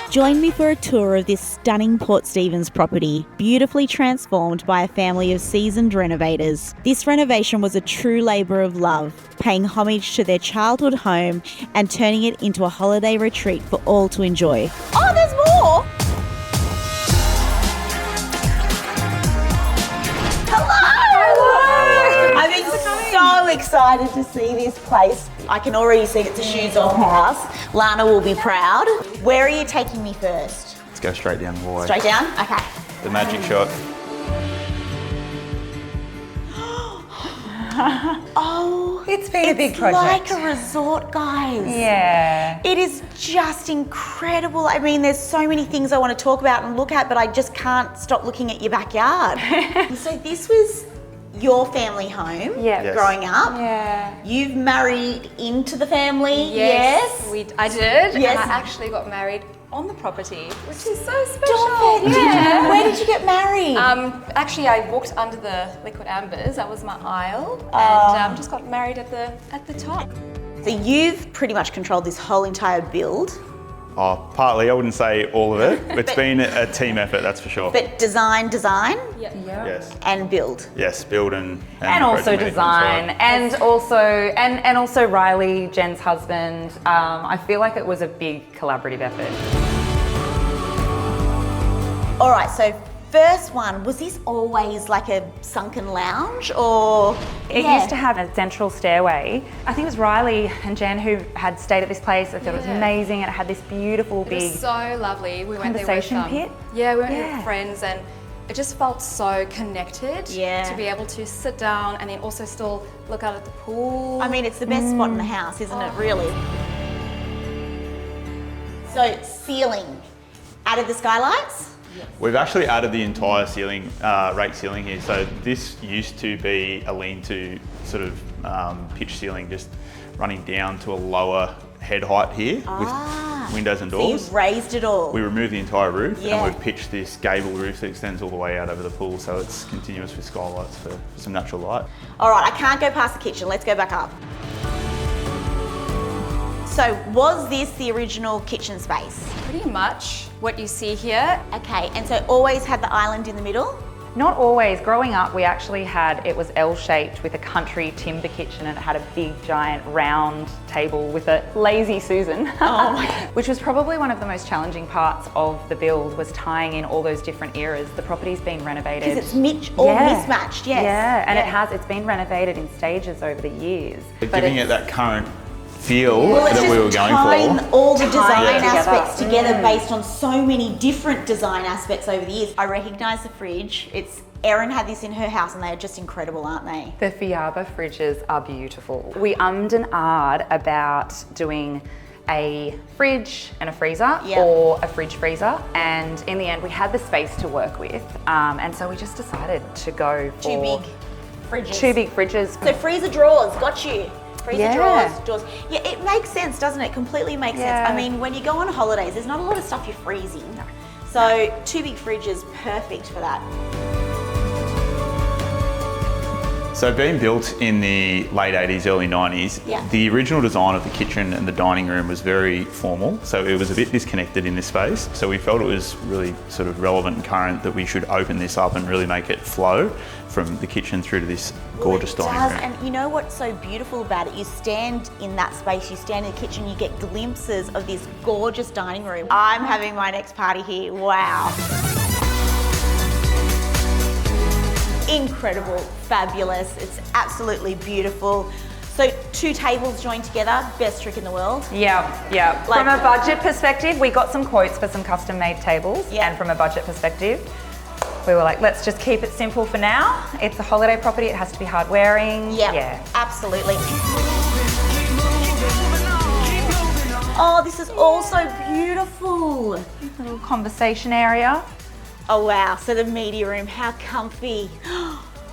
Join me for a tour of this stunning Port Stephens property, beautifully transformed by a family of seasoned renovators. This renovation was a true labour of love, paying homage to their childhood home and turning it into a holiday retreat for all to enjoy. Oh, there's more! Hello! I've been so excited to see this place. I can already see it's a shoes off house. Lana will be proud. Where are you taking me first? Let's go straight down the hallway. Straight down? Okay. The magic shot. Oh, it's been a big project. It's like a resort, guys. Yeah. It is just incredible. I mean, there's so many things I want to talk about and look at, but I just can't stop looking at your backyard. So this was your family home growing up. Yeah. You've married into the family. Yes. I did. Yes. And I actually got married on the property, which is so special. Stop it. Yeah. Where did you get married? Actually, I walked under the liquid ambers. That was my aisle, and just got married at the top. So you've pretty much controlled this whole entire build. Oh, partly. I wouldn't say all of it. It's been a team effort, that's for sure. But design, Yeah. Yes. and build. Yes, build and Also project design, management and also Riley, Jen's husband. I feel like it was a big collaborative effort. All right, so first one, was this always like a sunken lounge or? It used to have a central stairway. I think it was Riley and Jen who had stayed at this place. I thought it was amazing. It had this beautiful It big was so lovely. We went there with conversation pit. Yeah, we went with friends, and it just felt so connected. Yeah. To be able to sit down and then also still look out at the pool. I mean, it's the best spot in the house, isn't it, really? So, ceiling. Added the skylights? We've actually added the entire ceiling, rake ceiling here. So this used to be a lean-to sort of pitch ceiling, just running down to a lower head height here with windows and So doors. you've raised it all. We removed the entire roof Yeah. and we've pitched this gable roof that extends all the way out over the pool, so it's continuous with skylights for some natural light. All right, I can't go past the kitchen. Let's go back up. So, was this the original kitchen space? Pretty much what you see here. Okay, and so always had the island in the middle? Not always. Growing up, we actually had, it was L-shaped with a country timber kitchen, and it had a big giant round table with a lazy Susan, which was probably one of the most challenging parts of the build, was tying in all those different eras. The property's been renovated. Because it's all mismatched, yes. Yeah, and it's been renovated in stages over the years. Giving it that current feel Well, it's that we were just going tying for. all the design Tying it together. aspects together based on so many different design aspects over the years. I recognise the fridge. Erin had this in her house and they are just incredible, aren't they? The Fiaba fridges are beautiful. We ummed and ahed about doing a fridge and a freezer or a fridge freezer, and in the end we had the space to work with, and so we just decided to go for Two big fridges. Two big fridges. So freezer drawers, got you. Freezer Yeah. drawers. Yeah, it makes sense, doesn't it? Completely makes Yeah. sense. I mean, when you go on holidays, there's not a lot of stuff you're freezing. So two big fridges, perfect for that. So being built in the late 80s, early 90s, the original design of the kitchen and the dining room was very formal, so it was a bit disconnected in this space. So we felt it was really sort of relevant and current that we should open this up and really make it flow from the kitchen through to this gorgeous dining room. And you know what's so beautiful about it? You stand in that space, you stand in the kitchen, you get glimpses of this gorgeous dining room. I'm having my next party here, wow. Incredible, fabulous, it's absolutely beautiful. So two tables joined together, best trick in the world. Yeah. From a budget perspective, we got some quotes for some custom made tables, and from a budget perspective, we were like, let's just keep it simple for now. It's a holiday property, it has to be hard wearing. Yeah, absolutely. Oh, this is all so beautiful. Little conversation area. Oh wow, so the media room, how comfy.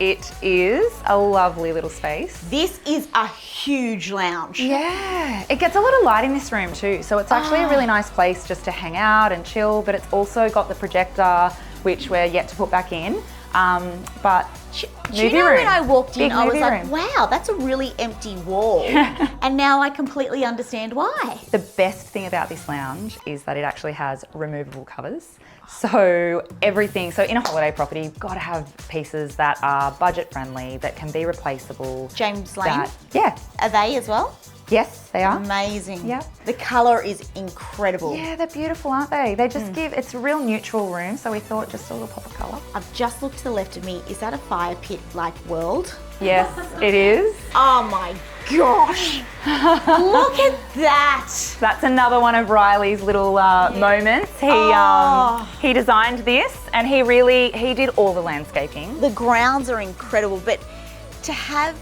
It is a lovely little space. This is a huge lounge. Yeah, it gets a lot of light in this room too, so it's actually a really nice place just to hang out and chill, but it's also got the projector, which we're yet to put back in, but Do you know when I walked in, I was like, wow, that's a really empty wall. And now I completely understand why. The best thing about this lounge is that it actually has removable covers. So everything, so in a holiday property, you've got to have pieces that are budget friendly, that can be replaceable. James Lane? Yeah. Are they as well? Yes, they are. Amazing. Yeah. The colour is incredible. Yeah, they're beautiful, aren't they? They just give, it's a real neutral room, so we thought just a little pop of colour. I've just looked to the left of me. Is that a fire pit like world? Yes, it is. Oh my gosh. Look at that. That's another one of Riley's little moments. He designed this and he did all the landscaping. The grounds are incredible, but to have,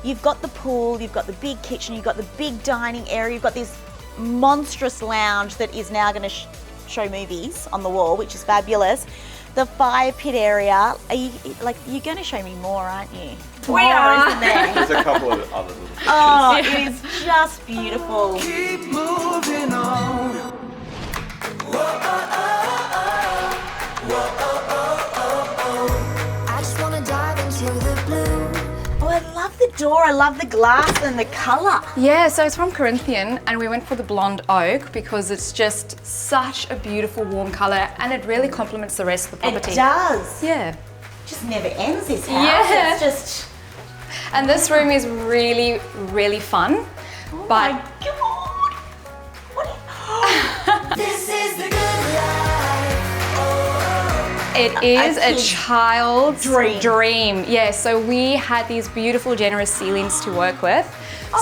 you've got the pool, you've got the big kitchen, you've got the big dining area, you've got this monstrous lounge that is now going to show movies on the wall, which is fabulous. The fire pit area, you're going to show me more, aren't you? We are. Isn't there? There's a couple of other little pictures. Oh, it is just beautiful. Keep moving on. I just wanna dive into the blue. Oh, I love the door. I love the glass and the colour. Yeah, so it's from Corinthian and we went for the blonde oak because it's just such a beautiful warm colour and it really complements the rest of the property. It does. Yeah. Just never ends, this house. Yeah. It's just, And this room is really, really fun. oh but my God. What This is the good life. it is a kid's child's dream. Yeah, so we had these beautiful, generous ceilings to work with.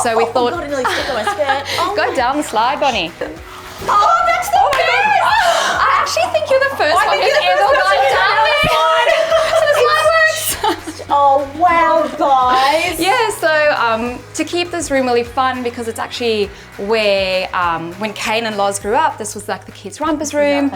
So we oh thought, God, I nearly stepped on my skirt. Oh go my- down the slide, Bonnie. Oh, that's the best. I actually think you're the first one think who's you're the ever first gone person down who's there. So the slide works. Oh, wow, guys. Yeah, so to keep this room really fun because it's actually where when Kane and Loz grew up, this was like the kids' rumpus room.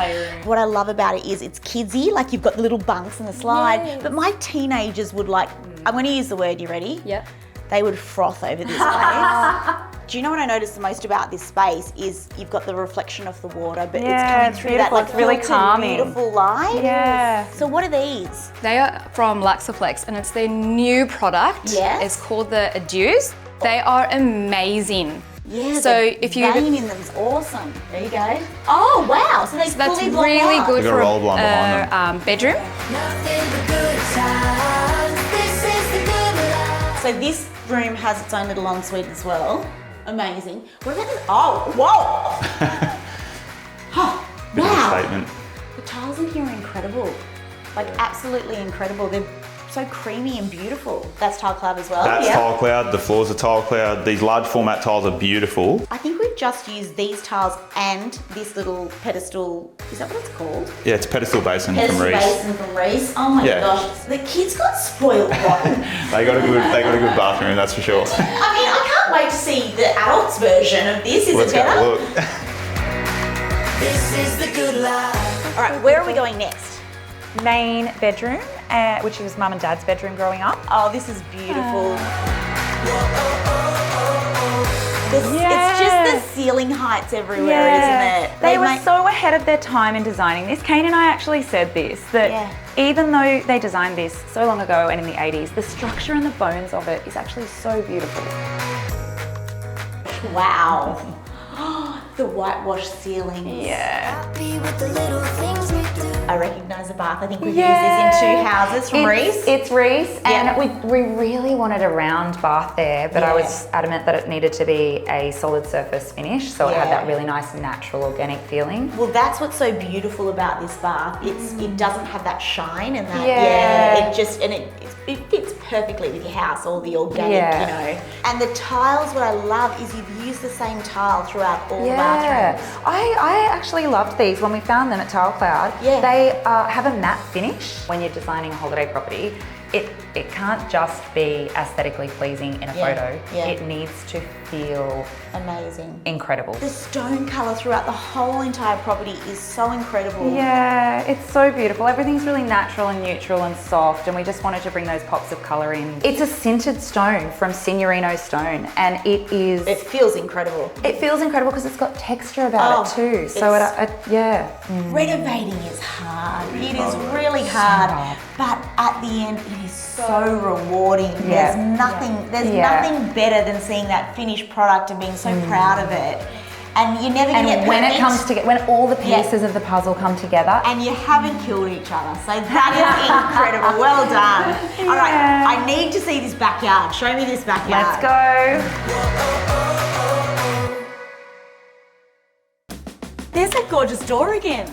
What I love about it is it's kidsy, like you've got the little bunks and the slide, Yes. but my teenagers would like, I'm going to use the word, you ready? Yep. They would froth over this place. Do you know what I noticed the most about this space is you've got the reflection of the water, but Yeah, it's coming it's through beautiful. that like It's really filtered, calming. beautiful light. Yeah. So what are these? They are from Luxeflex and it's their new product. Yes. It's called the Adieus. They are amazing. Yeah. So the if you- vein in them's awesome. There you go. Oh wow! So they That's fully block really out. good They've got for a roll blind behind a bedroom. Nothing but good times. This is the good life. So this room has its own little ensuite as well. Amazing. What about this? Oh, whoa! Oh, Bit of a wow. statement. The tiles in here are incredible. Like absolutely incredible. They're so creamy and beautiful. That's tile cloud as well. That's yeah. tile cloud, the floors are tile cloud. These large format tiles are beautiful. I think we've just used these tiles and this little pedestal. Is that what it's called? Yeah, it's pedestal basin Pedestal from Reese. basin from Reese. Oh my Yeah. gosh. The kids got spoiled rotten. They got a good bathroom, that's for sure. I mean, I can't wait to see the adults version of this. Is Let's it better? go look. This is the good life. All right, where are we going next? Main bedroom, which was Mum and Dad's bedroom growing up. Oh, this is beautiful. It's Yeah. just the ceiling heights everywhere, isn't it? They were make- so ahead of their time in designing this. Kane and I actually said this, that Yeah. even though they designed this so long ago and in the 80s, the structure and the bones of it is actually so beautiful. Wow. The whitewashed ceilings. Yeah. Happy with the little things we do. I recognise the bath. I think we've used this in 2 houses from Reese. It's Reese, Yeah. and we really wanted a round bath there, but I Yeah. was adamant that it needed to be a solid surface finish, so it had Yeah. that really nice natural organic feeling. Well, that's what's so beautiful about this bath. It doesn't have that shine and that Yeah. it just it fits perfectly with your house, all the organic, Yeah. you know. And the tiles, what I love is you've used the same tile throughout all the bathrooms. I actually loved these when we found them at Tile Cloud. Yeah. They have a matte finish. When you're designing a holiday property, it can't just be aesthetically pleasing in a Yeah, photo. yeah. It needs to feel Amazing. incredible. The stone colour throughout the whole entire property is so incredible. Yeah, it's so beautiful. Everything's really natural and neutral and soft, and we just wanted to bring those pops of colour in. It's a sintered stone from Signorino stone, and it feels incredible. It feels incredible because it's got texture about it too. So yeah. Renovating is hard. It is really hard, but at the end, it is so rewarding. Yeah. There's nothing better than seeing that finished product and being so proud of it. And you never get And when perfect. it comes together, when all the pieces of the puzzle come together. And you haven't killed each other, so that is incredible. Well done. All right, I need to see this backyard. Show me this backyard. Let's go. There's that gorgeous door again.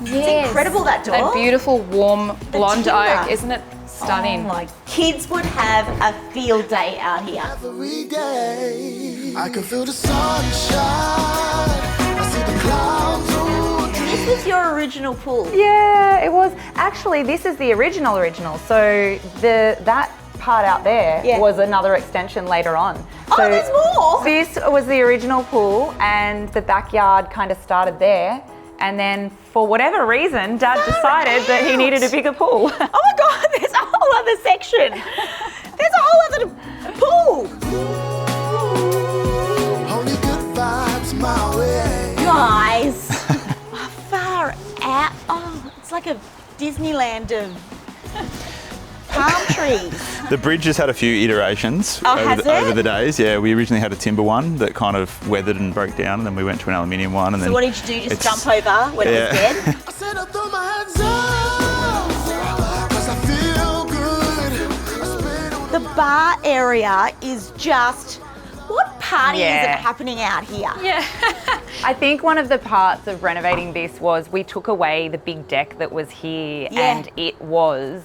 Yes. It's incredible, that door. That beautiful warm blonde timber. oak, isn't it stunning? Oh my, kids would have a field day out here. Every day, I can feel the sunshine. I see the clouds over This was your original pool. Yeah, it was. Actually, this is the original. So that part out there was another extension later on. Oh, So there's more. This was the original pool, and the backyard kind of started there. And then, for whatever reason, Dad decided that he needed a bigger pool. Oh my God, there's a whole other section. There's a whole other pool. only good vibes my way. Guys, far out. Oh, it's like a Disneyland of palm trees. The bridge has had a few iterations has over it? the days. Yeah, we originally had a timber one that kind of weathered and broke down, and then we went to an aluminium one. And So then what did you do? Just jump over when it was dead? I said I throw my hands up, 'cause I feel good. I spit on The bar area is just, what party is it Yeah. happening out here? Yeah. I think one of the parts of renovating this was we took away the big deck that was here, and it was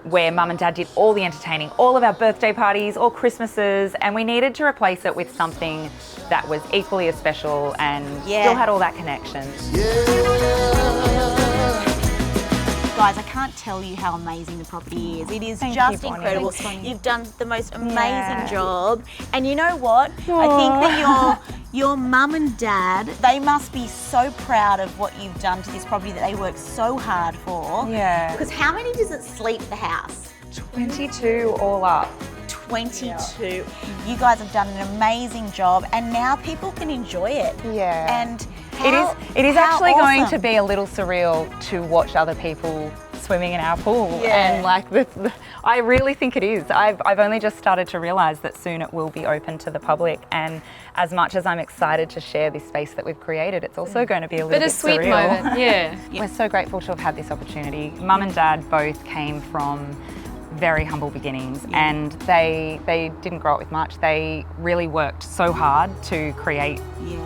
where Mum and Dad did all the entertaining, all of our birthday parties, all Christmases, and we needed to replace it with something that was equally as special and still had all that connection. Guys, I can't tell you how amazing the property is. It is Thank just you, Bonnie. incredible. Thanks, Bonnie. You've done the most amazing Yeah. job. And you know what? I think that your mum and dad, they must be so proud of what you've done to this property that they worked so hard for. Yeah. Because how many does it sleep, the house? 22 all up. 22. You guys have done an amazing job, and now people can enjoy it. Yeah. And It is how actually going awesome. to be a little surreal to watch other people swimming in our pool. Yeah. And like I really think it is. I've only just started to realise that soon it will be open to the public, and as much as I'm excited to share this space that we've created, it's also going to be a little bit Bittersweet surreal. moment, yeah. We're so grateful to have had this opportunity. Mum and Dad both came from very humble beginnings, and they didn't grow up with much. They really worked so hard to create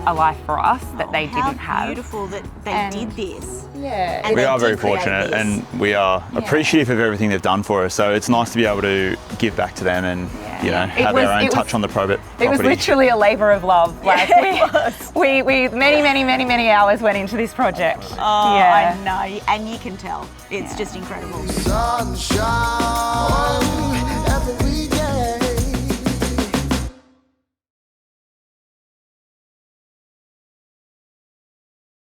a life for us that they didn't have. How beautiful that they And- did this. Yeah. And We they are very did create fortunate, this. and we are appreciative of everything they've done for us. So it's nice to be able to give back to them and have was- our own it touch was- on the property. It was literally a labour of love. Like we many hours went into this project. Oh, I know, and you can tell. It's just incredible. sunshine.